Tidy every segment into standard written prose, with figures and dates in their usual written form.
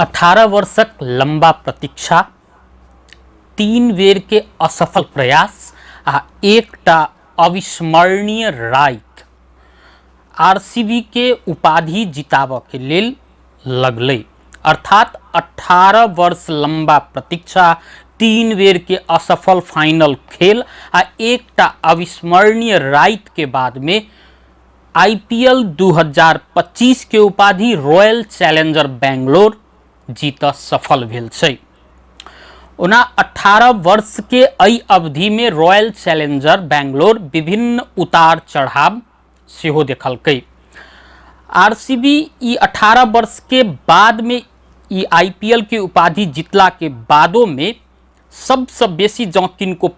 18 वर्षक लंबा प्रतीक्षा, 3 बेर के असफल प्रयास आ एकटा अविस्मरणीय राइत आरसीबी के उपाधि जिताब के लेल लगलै। अर्थात 18 वर्ष लंबा प्रतीक्षा, 3 बेर के असफल फाइनल खेल आ एकटा अविस्मरणीय राइत के बाद में आईपीएल 2025 के उपाधि रॉयल चैलेंजर बैंगलोर जीत सफल भेल छै। ओना 18 वर्ष के एहि अवधि में रॉयल चैलेंजर बैंगलोर विभिन्न उतार चढ़ाव सेहो देखलकै। आरसीबी ई 18 वर्ष के बाद में ई आईपीएल के उपाधि जीतला के बादो में सबसे बेसी जँ किनको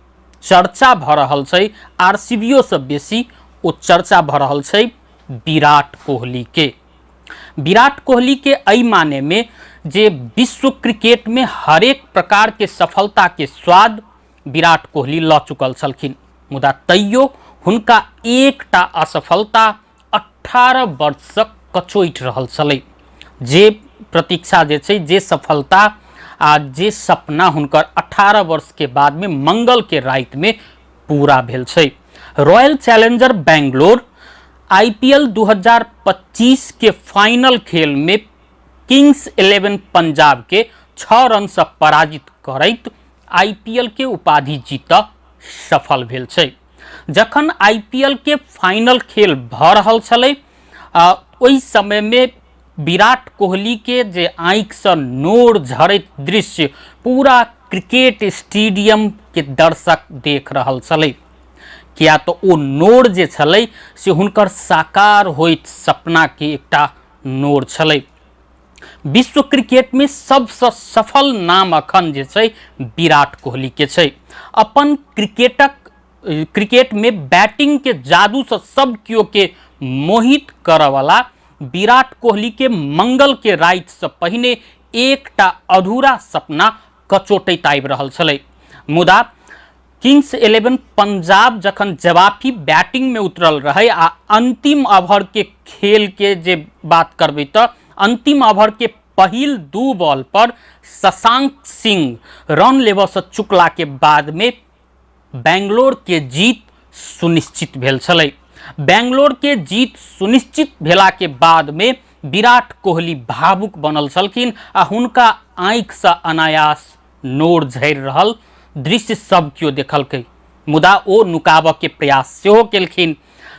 चर्चा भ रहल छै, आरसीबीओ से बेसी ओ चर्चा भ रहल छै विराट कोहली के। विराट कोहली के एहि माने में जे विश्व क्रिकेट में हरेक प्रकार के सफलता के स्वाद विराट कोहली ल चुकल छलखिन, मुदा तैयो हुनका एकटा असफलता 18 वर्षक कचोटि रहल छलै। जे प्रतीक्षा जे छै, जे सफलता आ जे सपना हुनकर 18 वर्ष के बाद में मंगल के रात में पूरा भेल छै। रॉयल चैलेंजर बैंगलोर आईपीएल 2025 के फाइनल खेल में किंग्स 11 पंजाब के 6 रन से पराजित करैत आईपीएल के उपाधि जीत सफल भेल छै। जखन आईपीएल के फाइनल खेल भ रहल छलै, ओहि समय में विराट कोहली के जे आँखि से नोर झरैत दृश्य पूरा क्रिकेट स्टेडियम के दर्शक देख रहल छलै। किया तो ओ नोर जे छलै से हुनकर साकार होइत सपना के एकटा नोर छलै। विश्व क्रिकेट में सबसे सफल नाम अखन जे छै विराट कोहली के छै। अपन क्रिकेट में बैटिंग के जादू से सब कियो के मोहित करे वाला विराट कोहली के मंगल के रात से पहिने एकटा अधूरा सपना कचोटैत आबि रहल छलै। मुदा किंग्स 11 पंजाब जखन जवाबी बैटिंग में उतरल रहे आ अंतिम ओवर के खेल के जे बात करबै तो अंतिम ओवर के पहिल 2 बॉल पर शशांक सिंह रन लेबऽ से चुकला के बाद में बैंगलोर के जीत सुनिश्चित भेल छलै। बैंगलोर के जीत सुनिश्चित भेला के बाद में विराट कोहली भावुक बनल छलखिन आ हुनका आँखि से अनायास नोर झरि रहल दृश्य सब कियो देखलकै, मुदा ओ नुकाबऽ के प्रयास सेहो केलखिन।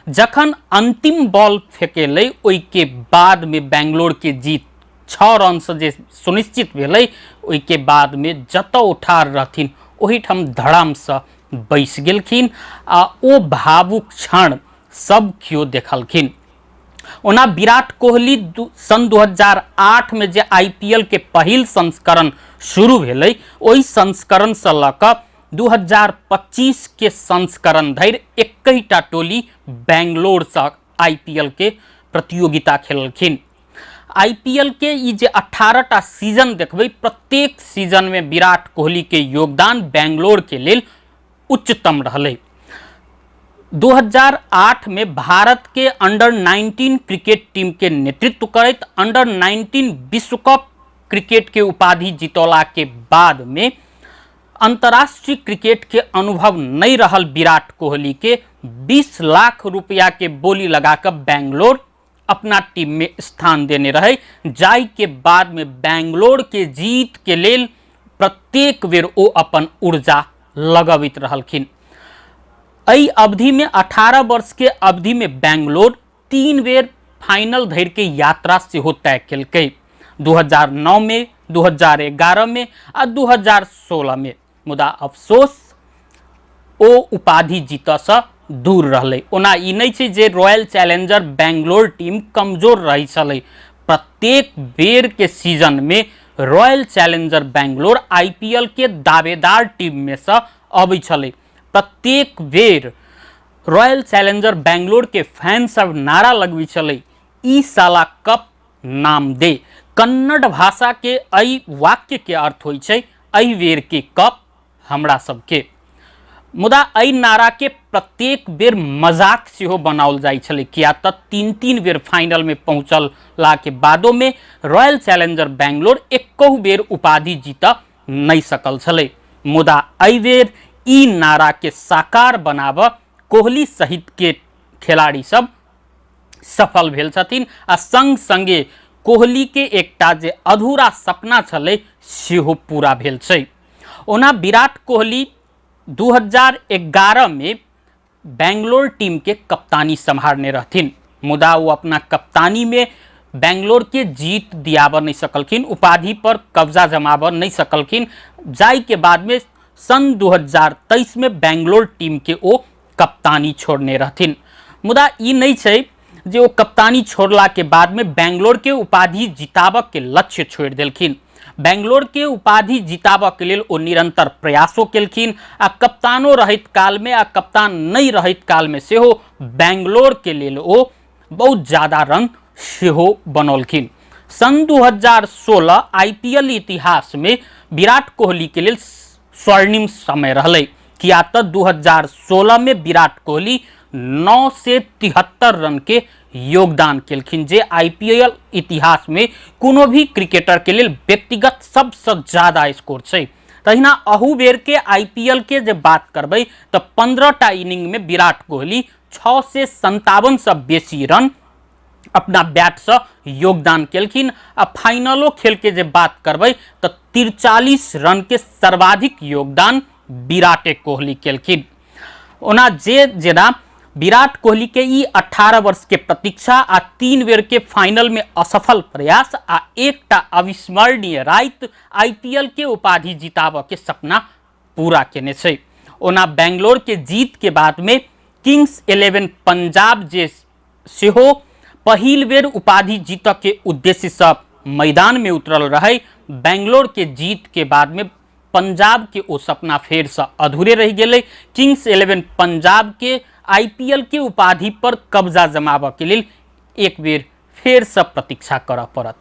जखन अंतिम बॉल फेंकेलै ओहि के बाद में बैंगलोर के जीत 6 रन से जे सुनिश्चित भेलै, ओहि के बाद में जतऽ उठार रहथिन ओही ठाम धड़ाम से बैस गेलखिन आ ओ भावुक क्षण सब कियो देखलखिन। ओना विराट कोहली सन 2008 में जे आईपीएल के पहिल संस्करण शुरू भेलै, ओहि संस्करण से लऽ कऽ 2025 के संस्करण धरि एकैटा टोली बैंगलोर से आईपीएल के प्रतियोगिता खेललखिन। आईपीएल के ई जे 18टा सीजन देखबै, प्रत्येक सीजन में विराट कोहली के योगदान बैंगलोर के लेल उच्चतम रहलै। 2008 में भारत के अंडर 19 क्रिकेट टीम के नेतृत्व करैत अंडर 19 विश्व कप क्रिकेट के उपाधि जितौला के बाद में अंतर्राष्ट्रीय क्रिकेट के अनुभव नहीं रहल विराट कोहली के 20 लाख रुपया के बोली लगाकर बैंगलोर अपना टीम में स्थान देने रहे, जाय के बाद में बैंगलोर के जीत के लेल प्रत्येक बेर ओ अपन ऊर्जा लगबित रहलखिन। एहि अवधि में 18 वर्ष के अवधि में बैंगलोर 3 बेर फाइनल धरि के यात्रा सेहो तय केलकै, 2009 में, 2011 में आ 2016 में। मुदा अफसोस ओ उपाधि जीतऽ से दूर रहलै। ओना ई नहीं छै जे रॉयल चैलेंजर बैंगलोर टीम कमजोर रही छलै। प्रत्येक बेर के सीजन में रॉयल चैलेंजर बैंगलोर आईपीएल के दावेदार टीम में से अबै छलै। प्रत्येक बेर रॉयल चैलेंजर बैंगलोर के फैन सब नारा लगबै छलै, ई साला कप नाम दे। कन्नड़ भाषा के एहि वाक्य के अर्थ होइ छै, एहि बेर के कप हमरा सबके। मुदा एहि नारा के प्रत्येक बेर मजाक सेहो बनाओल जाइ छलै, किया तऽ तीन तीन बेर फाइनल में पहुंचला के बादो में रॉयल चैलेंजर बैंगलोर एकहु बेर उपाधि जीत नहीं सकल छलै। मुदा एहि बेर ई नारा के साकार बनाब कोहली सहित के खिलाड़ी सब सफल भेल छथिन आ संग संगे कोहली के एकटा जे अधूरा सपना छलै सेहो पूरा भेल छै। ओना विराट कोहली 2011 में बैंगलोर टीम के कप्तानी संभालने रहथिन, मुदा वो अपना कप्तानी में बैंगलोर के जीत दियाब नहीं सकलखिन, उपाधि पर कब्जा जमाब नहीं सकलखिन। जाय के बाद में सन 2023 में बैंगलोर टीम के ओ कप्तानी छोड़ने रहथिन। मुदा ई नहीं छै जे वो कप्तानी छोड़ला के बाद में बैंगलोर के उपाधि जिताब के लक्ष्य छोड़ देलखिन। बैंगलोर के उपाधि जिताब के लिए वो निरंतर प्रयासों केलखिन आ कप्तानो रहित काल में आ कप्तान नहीं रहित काल में सेहो बैंगलोर के लिए वो बहुत ज्यादा रन सेहो बनौलखिन। सन 2016 आईपीएल इतिहास में विराट कोहली के लिए स्वर्णिम समय रहलै, किया तो 2016 में विराट कोहली 9 से 73 रन के योगदान केलखिन, जे आईपीएल इतिहास में कोनो भी क्रिकेटर के लिए व्यक्तिगत सबसे ज्यादा स्कोर छै। तहिना अहू बेर के आईपीएल के जब बात करबै तो 15टा इनिंग में विराट कोहली 6 से 57 से बेसी रन अपना बैट से योगदान केलखिन। आ फाइनलो खेल के जब बात करबै तो 43 रन के सर्वाधिक योगदान विराट कोहली केलखिन। ओना जे जेना विराट कोहली के ई 18 वर्ष के प्रतीक्षा आ 3 बेर के फाइनल में असफल प्रयास आ एकटा अविस्मरणीय रात आईपीएल के उपाधि जिताब के सपना पूरा केने छै। ओना बैंगलोर के जीत के बाद में किंग्स 11 पंजाब जे सेहो पहिल बेर उपाधि जीत के उद्देश्य से मैदान में उतरल रहे, बैंगलोर के जीत के बाद में पंजाब के वो सपना फेर से अधूरे रह गए। किंग्स 11 पंजाब के आईपीएल के उपाधि पर कब्जा जमाब के लिए एक बेर फेर से प्रतीक्षा करऽ पड़त।